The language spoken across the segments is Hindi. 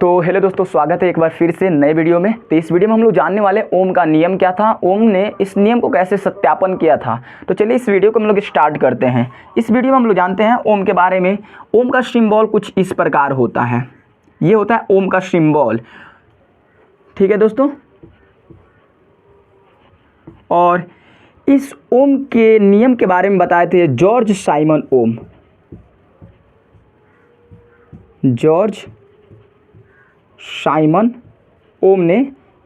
तो हेलो दोस्तों, स्वागत है एक बार फिर से नए वीडियो में। तो इस वीडियो में हम लोग जानने वाले ओम का नियम क्या था, ओम ने इस नियम को कैसे सत्यापन किया था। तो चलिए इस वीडियो को हम लोग स्टार्ट करते हैं। इस वीडियो में हम लोग जानते हैं ओम के बारे में। ओम का सिंबल कुछ इस प्रकार होता है, ये होता है ओम का सिंबल। ठीक है दोस्तों, और इस ओम के नियम के बारे में बताए थे जॉर्ज साइमन ओम। जॉर्ज साइमन ओम ने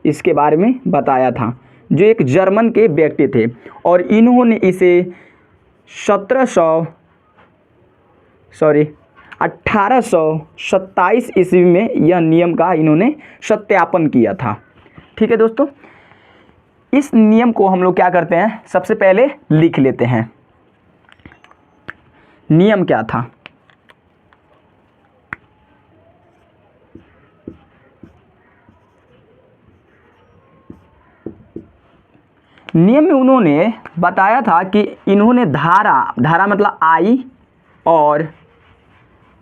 इसके बारे में बताया था, जो एक जर्मन के व्यक्ति थे, और इन्होंने इसे 1827 ईस्वी में यह नियम का इन्होंने सत्यापन किया था। ठीक है दोस्तों, इस नियम को हम लोग क्या करते हैं, सबसे पहले लिख लेते हैं नियम क्या था। नियम में उन्होंने बताया था कि इन्होंने धारा मतलब आई, और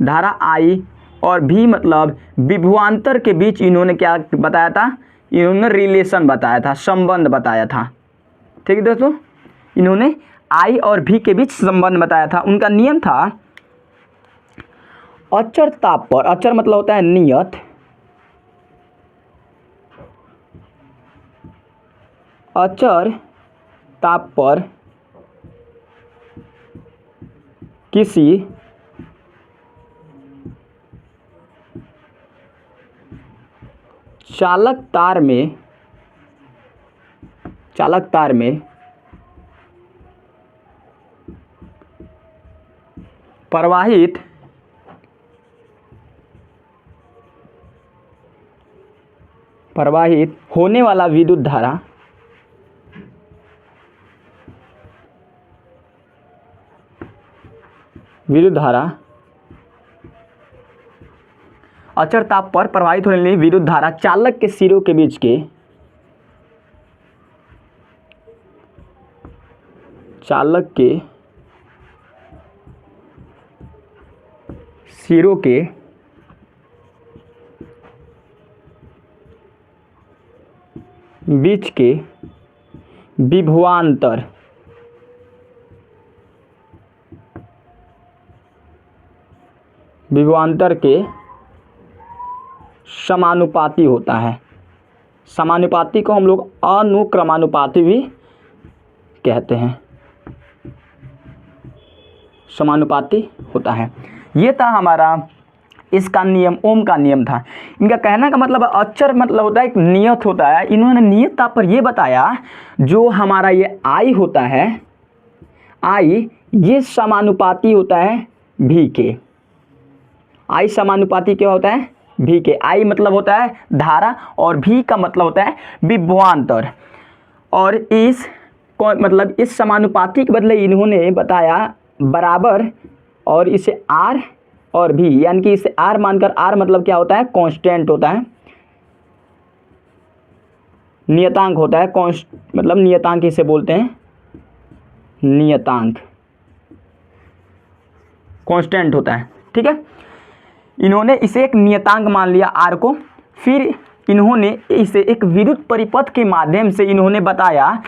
धारा आई और भी मतलब विभवांतर के बीच इन्होंने क्या बताया था, इन्होंने रिलेशन बताया था, संबंध बताया था। ठीक है दोस्तों, इन्होंने आई और भी के बीच संबंध बताया था। उनका नियम था अचर ताप पर, अचर मतलब होता है नियत, अचर ताप पर किसी चालक तार में प्रवाहित होने वाला विद्युत धारा अचर ताप पर प्रवाहित होने वाली विद्युत धारा चालक के सिरों के बीच के बीच के विभवांतर के समानुपाती होता है। समानुपाती को हम लोग अनुक्रमानुपाती भी कहते हैं, समानुपाती होता है। ये था हमारा इसका नियम, ओम का नियम था। इनका कहने का मतलब अचर मतलब होता है एक नियत होता है। इन्होंने नियतता पर ये बताया, जो हमारा ये आई होता है, आई ये समानुपाती होता है भी के। आई समानुपाती क्या होता है, भी के। आई मतलब होता है धारा और भी का मतलब होता है विभवांतर। और इस समानुपाती के बदले इन्होंने बताया बराबर, और इसे आर और भी, यानी कि इसे आर मानकर, आर मतलब क्या होता है, कांस्टेंट होता है, नियतांक होता है। मतलब नियतांक इसे बोलते हैं, नियतांक कांस्टेंट होता है। ठीक है, इन्होंने इसे एक नियतांक मान लिया आर को। फिर इन्होंने इसे एक विद्युत परिपथ के माध्यम से इन्होंने बताया,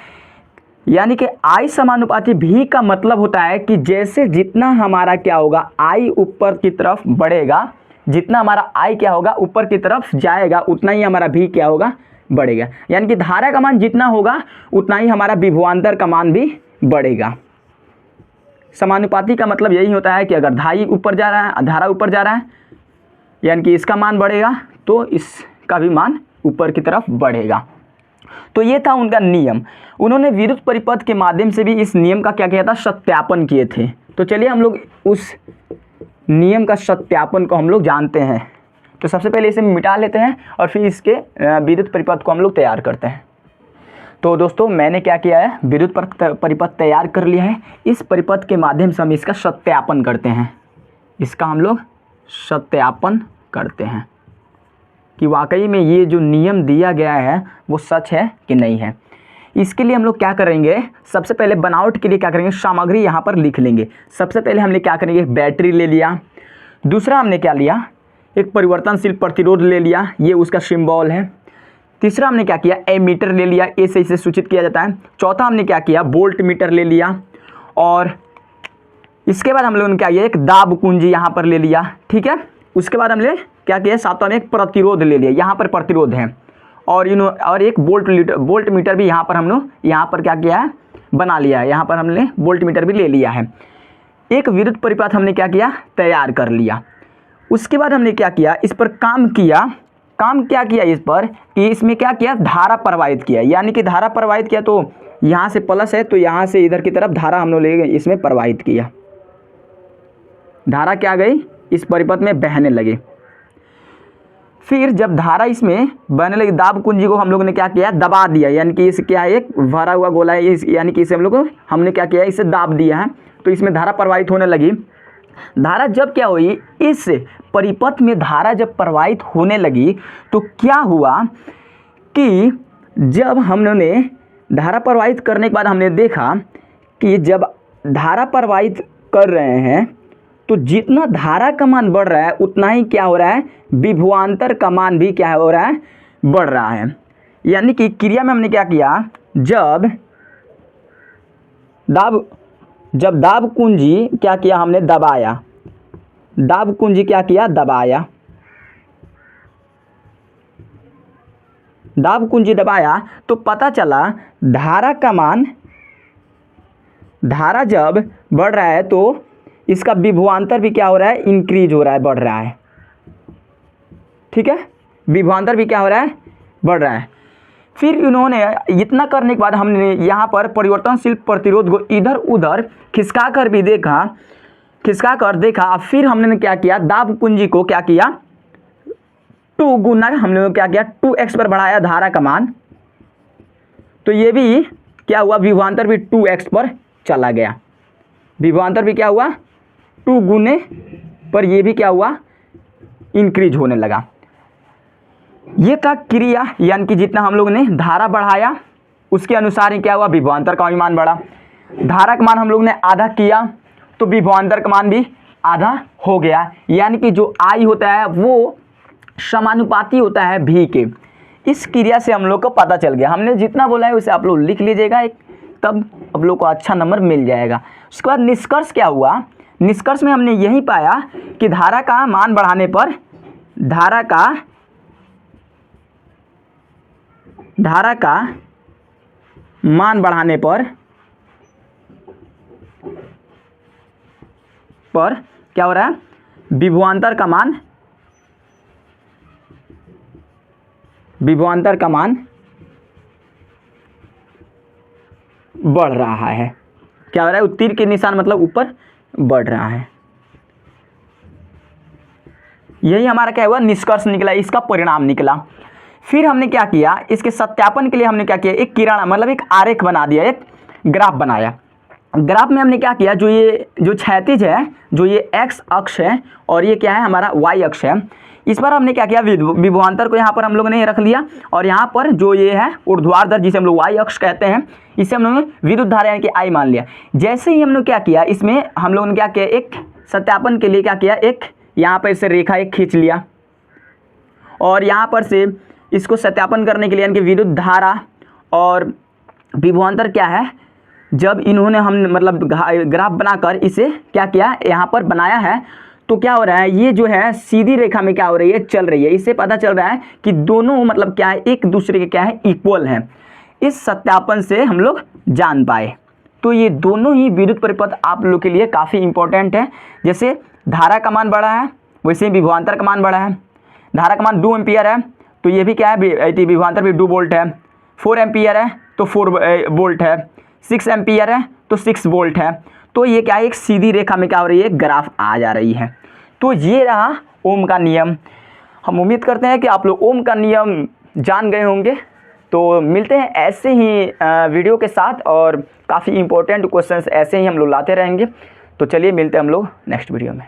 यानी कि आई समानुपाती भी का मतलब होता है कि जैसे जितना हमारा क्या होगा, आई ऊपर की तरफ बढ़ेगा, जितना हमारा आई क्या होगा ऊपर की तरफ जाएगा, उतना ही हमारा भी क्या होगा, बढ़ेगा। यानी कि धारा का मान जितना होगा उतना ही हमारा विभवांतर का मान भी बढ़ेगा। समानुपाती का मतलब यही होता है कि अगर धारा ऊपर जा रहा है, यानी कि इसका मान बढ़ेगा तो इसका भी मान ऊपर की तरफ बढ़ेगा। तो ये था उनका नियम। उन्होंने विद्युत परिपथ के माध्यम से भी इस नियम का क्या किया था, सत्यापन किए थे। तो चलिए हम लोग उस नियम का सत्यापन को हम लोग जानते हैं। तो सबसे पहले इसे मिटा लेते हैं और फिर इसके विद्युत परिपथ को हम लोग तैयार करते हैं। तो दोस्तों मैंने क्या किया है, विद्युत परिपथ तैयार कर लिया है। इस परिपथ के माध्यम से हम इसका सत्यापन करते हैं, इसका हम लोग सत्यापन करते हैं कि वाकई में ये जो नियम दिया गया है वो सच है कि नहीं है। इसके लिए हम लोग क्या करेंगे, सबसे पहले बनावट के लिए क्या करेंगे, सामग्री यहाँ पर लिख लेंगे। सबसे पहले हमने क्या करेंगे, बैटरी ले लिया। दूसरा हमने क्या लिया, एक परिवर्तनशील प्रतिरोध ले लिया, ये उसका सिंबल है। तीसरा हमने क्या किया, एमीटर ले लिया, ए से इसे सूचित किया जाता है। चौथा हमने क्या किया, वोल्ट मीटर ले लिया। और इसके बाद हम लोगों ने क्या किया, एक दाब कुंजी यहाँ पर ले लिया, ठीक है। उसके बाद हमने क्या किया, सातवां में एक प्रतिरोध ले लिया, यहाँ पर प्रतिरोध है। और एक वोल्ट मीटर भी यहाँ पर हम लोग यहाँ पर क्या किया है, बना लिया है। यहाँ पर हमने वोल्ट मीटर भी ले लिया है। एक विद्युत परिपथ हमने क्या किया, तैयार कर लिया। उसके बाद हमने क्या किया, इस पर काम क्या किया इस पर, कि इसमें क्या किया, धारा प्रवाहित किया। यानी कि धारा प्रवाहित किया, तो यहाँ से प्लस है तो यहाँ से इधर की तरफ धारा हम लोग ले गए, इसमें प्रवाहित किया। धारा क्या गई, इस परिपथ में बहने लगे। फिर जब धारा इसमें बहने लगी, दाब कुंजी को हम लोगों ने क्या किया, दबा दिया। यानी कि इस क्या है, एक भरा हुआ गोला है, यानी कि इसे हम लोग हमने क्या किया, इसे दाब दिया है, तो इसमें धारा प्रवाहित होने लगी। धारा जब क्या हुई, इस परिपथ में धारा जब प्रवाहित होने लगी, तो क्या हुआ कि जब हमने धारा प्रवाहित करने के बाद हमने देखा कि जब धारा प्रवाहित कर रहे हैं, तो जितना धारा का मान बढ़ रहा है उतना ही क्या हो रहा है, विभवांतर का मान भी क्या हो रहा है, बढ़ रहा है। यानी कि क्रिया में हमने क्या किया, जब दाब कुंजी क्या किया, हमने दबाया, दाब कुंजी क्या किया, दबाया, दाब कुंजी दबाया, तो पता चला धारा का मान, धारा जब बढ़ रहा है तो इसका विभवांतर भी क्या हो रहा है, इंक्रीज हो रहा है, बढ़ रहा है, ठीक है। विभवांतर भी क्या हो रहा है, बढ़ रहा है। फिर इन्होंने इतना करने के बाद हमने यहाँ पर परिवर्तनशील प्रतिरोध को इधर उधर खिसका कर देखा। फिर हमने क्या किया, दाब कुंजी को क्या किया, 2 गुना हमने क्या किया, 2x पर बढ़ाया धारा का मान, तो ये भी क्या हुआ, विभवांतर भी 2x पर चला गया। विभवांतर भी क्या हुआ, 2 गुने पर ये भी क्या हुआ, इंक्रीज होने लगा। ये था क्रिया, यानी कि जितना हम लोगों ने धारा बढ़ाया उसके अनुसार ही क्या हुआ, विभवांतर का मान बढ़ा। धारा का मान हम लोग ने आधा किया तो विभवांतर का मान भी आधा हो गया। यानी कि जो I होता है वो समानुपाती होता है V के। इस क्रिया से हम लोग को पता चल गया। हमने जितना बोला है उसे आप लोग लिख लीजिएगा, तब आप लोग को अच्छा नंबर मिल जाएगा। उसके बाद निष्कर्ष क्या हुआ, निष्कर्ष में हमने यही पाया कि धारा का मान बढ़ाने पर धारा का मान बढ़ाने पर क्या हो रहा है, विभवांतर का मान बढ़ रहा है। क्या हो रहा है, तीर के निशान मतलब ऊपर बढ़ रहा है। यही हमारा क्या हुआ, निष्कर्ष निकला, इसका परिणाम निकला। फिर हमने क्या किया, इसके सत्यापन के लिए हमने क्या किया, एक किरण मतलब एक आरेख बना दिया, एक ग्राफ बनाया। ग्राफ में हमने क्या किया, जो क्षैतिज है, जो ये x अक्ष है और ये क्या है, हमारा y अक्ष है। इस बार हमने क्या किया, विभवांतर को यहाँ पर हम लोगों ने रख लिया, और यहाँ पर जो ये है ऊर्ध्वाधर, जिसे हम लोग y अक्ष कहते हैं, इसे हम लोगों ने विद्युत धारा यानी कि I मान लिया। जैसे ही हम लोग क्या किया, इसमें हम लोगों ने क्या किया, एक सत्यापन के लिए क्या किया, एक यहाँ पर से रेखा एक खींच लिया, और यहाँ पर से इसको सत्यापन करने के लिए यानी कि विद्युत धारा और विभवांतर क्या है, जब इन्होंने हम मतलब ग्राफ बनाकर इसे क्या किया, यहाँ पर बनाया है, तो क्या हो रहा है, ये जो है सीधी रेखा में क्या हो रही है, चल रही है। इससे पता चल रहा है कि दोनों मतलब क्या है, एक दूसरे के क्या है, इक्वल हैं। इस सत्यापन से हम लोग जान पाए। तो ये दोनों ही विद्युत परिपथ आप लोग के लिए काफ़ी इंपॉर्टेंट है। जैसे धारा का मान बढ़ा है, वैसे ही विभवांतर का मान बढ़ा है। धारा का मान 2 एम्पियर है तो ये भी क्या है, विभवांतर भी 2 वोल्ट है। 4 एम्पियर है तो 4 वोल्ट है। 6 एम्पियर है तो 6 वोल्ट है। तो ये क्या है, एक सीधी रेखा में क्या हो रही है, ग्राफ आ जा रही है। तो ये रहा ओम का नियम। हम उम्मीद करते हैं कि आप लोग ओम का नियम जान गए होंगे। तो मिलते हैं ऐसे ही वीडियो के साथ, और काफ़ी इंपॉर्टेंट क्वेश्चंस ऐसे ही हम लोग लाते रहेंगे। तो चलिए मिलते हैं हम लोग नेक्स्ट वीडियो में।